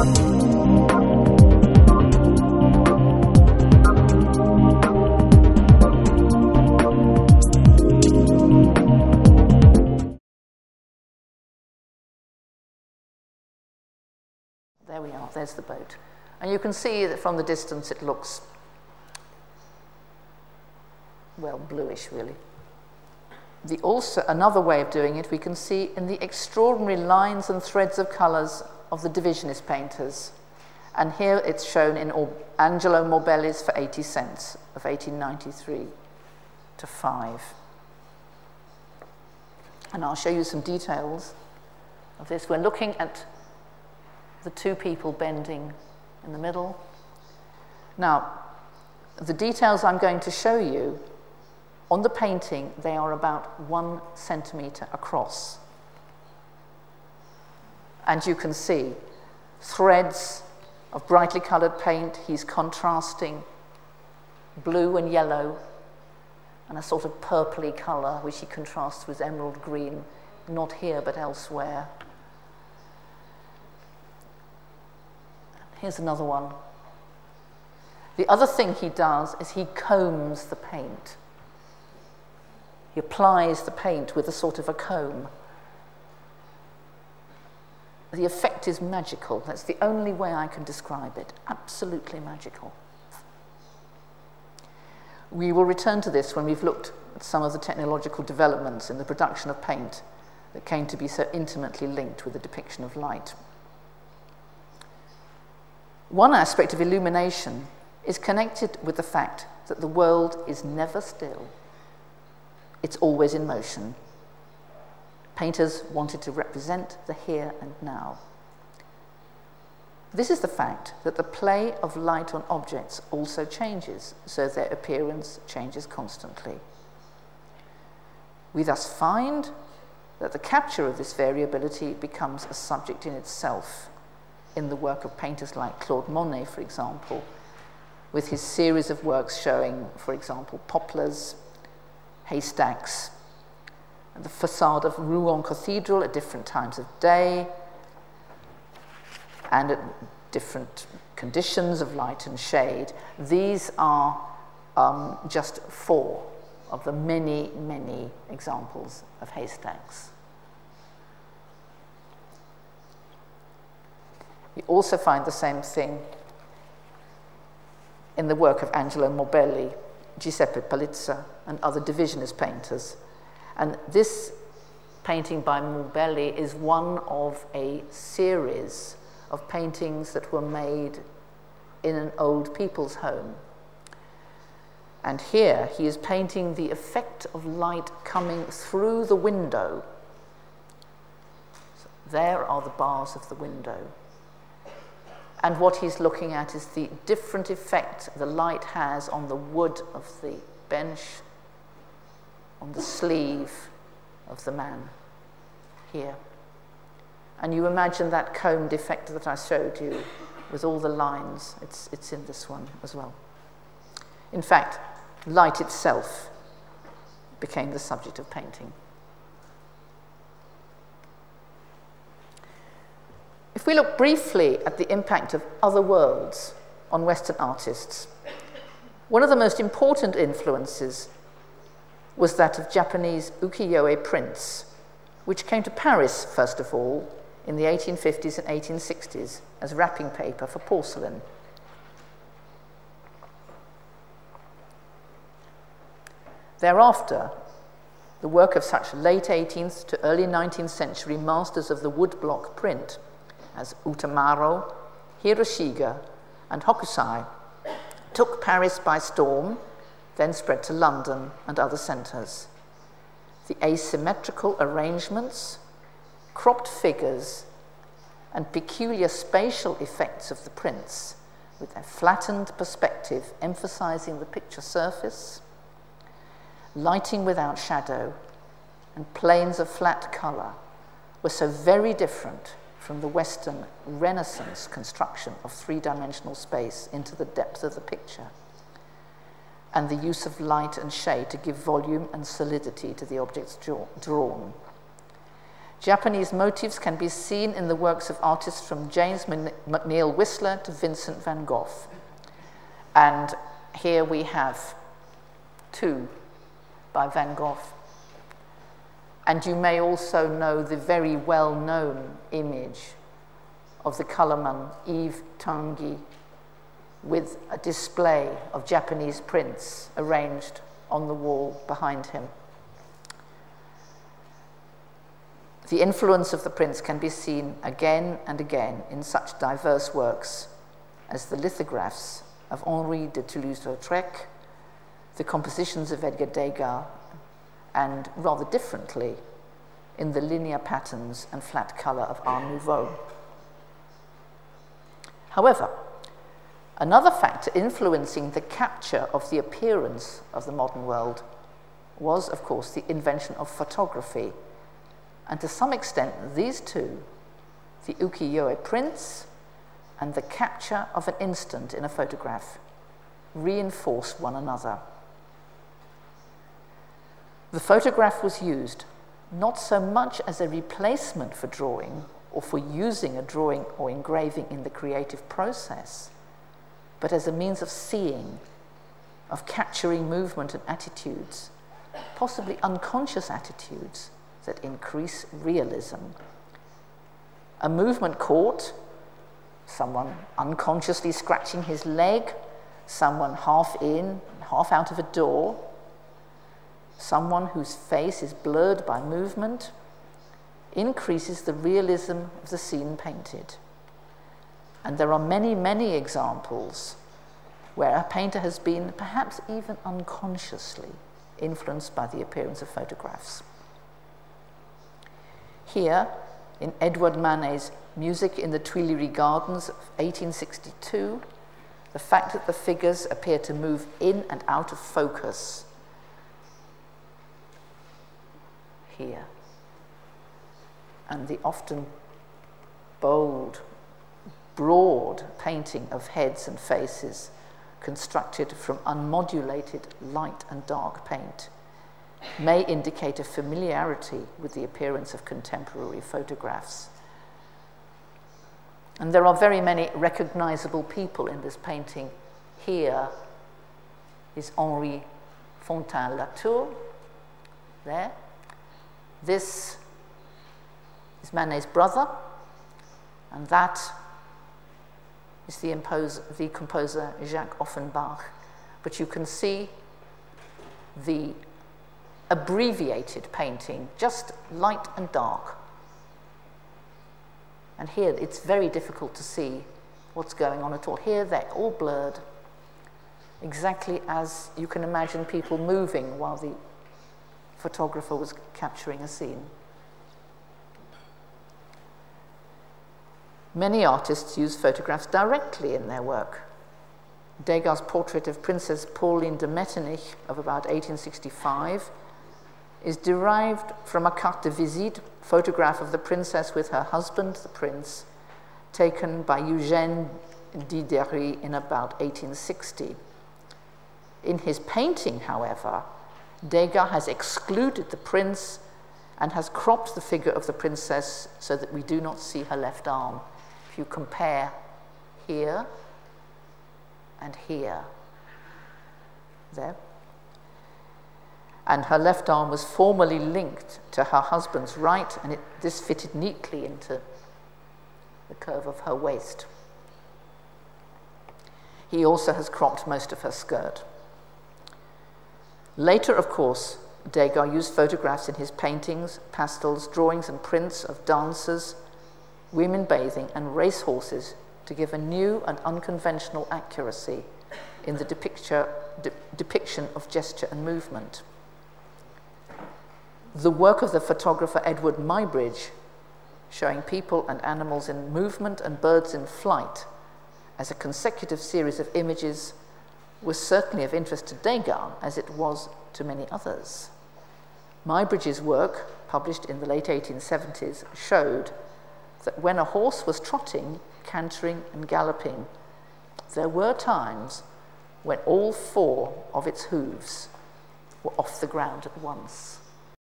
There we are, there's the boat. And you can see that from the distance it looks, well, bluish really. Also, another way of doing it we can see in the extraordinary lines and threads of colours of the Divisionist painters. And here it's shown in Angelo Morbelli's For 80 Cents of 1893 to 5. And I'll show you some details of this. We're looking at the two people bending in the middle. Now, the details I'm going to show you, on the painting, they are about 1 centimetre across. And you can see threads of brightly coloured paint. He's contrasting blue and yellow and a sort of purpley colour, which he contrasts with emerald green, not here but elsewhere. Here's another one. The other thing he does is he combs the paint. He applies the paint with a sort of a comb. The effect is magical. That's the only way I can describe it. Absolutely magical. We will return to this when we've looked at some of the technological developments in the production of paint that came to be so intimately linked with the depiction of light. One aspect of illumination is connected with the fact that the world is never still. It's always in motion. Painters wanted to represent the here and now. This is the fact that the play of light on objects also changes, so their appearance changes constantly. We thus find that the capture of this variability becomes a subject in itself in the work of painters like Claude Monet, for example, with his series of works showing, for example, poplars, haystacks, and the facade of Rouen Cathedral at different times of day and at different conditions of light and shade. These are just 4 of the many, many examples of haystacks. You also find the same thing in the work of Angelo Morbelli, Giuseppe Palizza, and other Divisionist painters. And this painting by Morbelli is one of a series of paintings that were made in an old people's home. And here he is painting the effect of light coming through the window. So there are the bars of the window. And what he's looking at is the different effect the light has on the wood of the bench, on the sleeve of the man here. And you imagine that combed effect that I showed you with all the lines. It's in this one as well. In fact, light itself became the subject of painting. If we look briefly at the impact of other worlds on Western artists, one of the most important influences was that of Japanese ukiyo-e prints, which came to Paris, first of all, in the 1850s and 1860s as wrapping paper for porcelain. Thereafter, the work of such late 18th to early 19th century masters of the woodblock print as Utamaro, Hiroshiga, and Hokusai took Paris by storm, then spread to London and other centres. The asymmetrical arrangements, cropped figures, and peculiar spatial effects of the prints, with their flattened perspective emphasising the picture surface, lighting without shadow, and planes of flat colour, were so very different from the Western Renaissance construction of three-dimensional space into the depth of the picture, and the use of light and shade to give volume and solidity to the objects drawn. Japanese motifs can be seen in the works of artists from James McNeill Whistler to Vincent van Gogh. And here we have two by Van Gogh. And you may also know the very well-known image of the colourman Yves Tanguy with a display of Japanese prints arranged on the wall behind him. The influence of the prints can be seen again and again in such diverse works as the lithographs of Henri de Toulouse-Lautrec, the compositions of Edgar Degas, and rather differently in the linear patterns and flat colour of Art Nouveau. However, another factor influencing the capture of the appearance of the modern world was, of course, the invention of photography. And to some extent, these two, the ukiyo-e prints and the capture of an instant in a photograph, reinforce one another. The photograph was used not so much as a replacement for drawing or for using a drawing or engraving in the creative process, but as a means of seeing, of capturing movement and attitudes, possibly unconscious attitudes that increase realism. A movement caught, someone unconsciously scratching his leg, someone half in, half out of a door, someone whose face is blurred by movement, increases the realism of the scene painted. And there are many, many examples where a painter has been, perhaps even unconsciously, influenced by the appearance of photographs. Here, in Edouard Manet's Music in the Tuileries Gardens of 1862, the fact that the figures appear to move in and out of focus here, and the often bold, broad painting of heads and faces constructed from unmodulated light and dark paint may indicate a familiarity with the appearance of contemporary photographs. And there are very many recognizable people in this painting. Here is Henri Fontaine-Latour, there. This is Manet's brother, and that is the composer Jacques Offenbach. But you can see the abbreviated painting, just light and dark. And here it's very difficult to see what's going on at all. Here they're all blurred, exactly as you can imagine people moving while the photographer was capturing a scene. Many artists use photographs directly in their work. Degas' portrait of Princess Pauline de Metternich of about 1865 is derived from a carte de visite photograph of the princess with her husband, the prince, taken by Eugène Diderot in about 1860. In his painting, however, Degas has excluded the prince and has cropped the figure of the princess so that we do not see her left arm. If you compare here and here, there, and her left arm was formerly linked to her husband's right, and this fitted neatly into the curve of her waist. He also has cropped most of her skirt. Later, of course, Degas used photographs in his paintings, pastels, drawings and prints of dancers, women bathing and racehorses to give a new and unconventional accuracy in the depiction of gesture and movement. The work of the photographer Edward Muybridge, showing people and animals in movement and birds in flight as a consecutive series of images, was certainly of interest to Degas as it was to many others. Muybridge's work, published in the late 1870s, showed that when a horse was trotting, cantering and galloping, there were times when all four of its hooves were off the ground at once.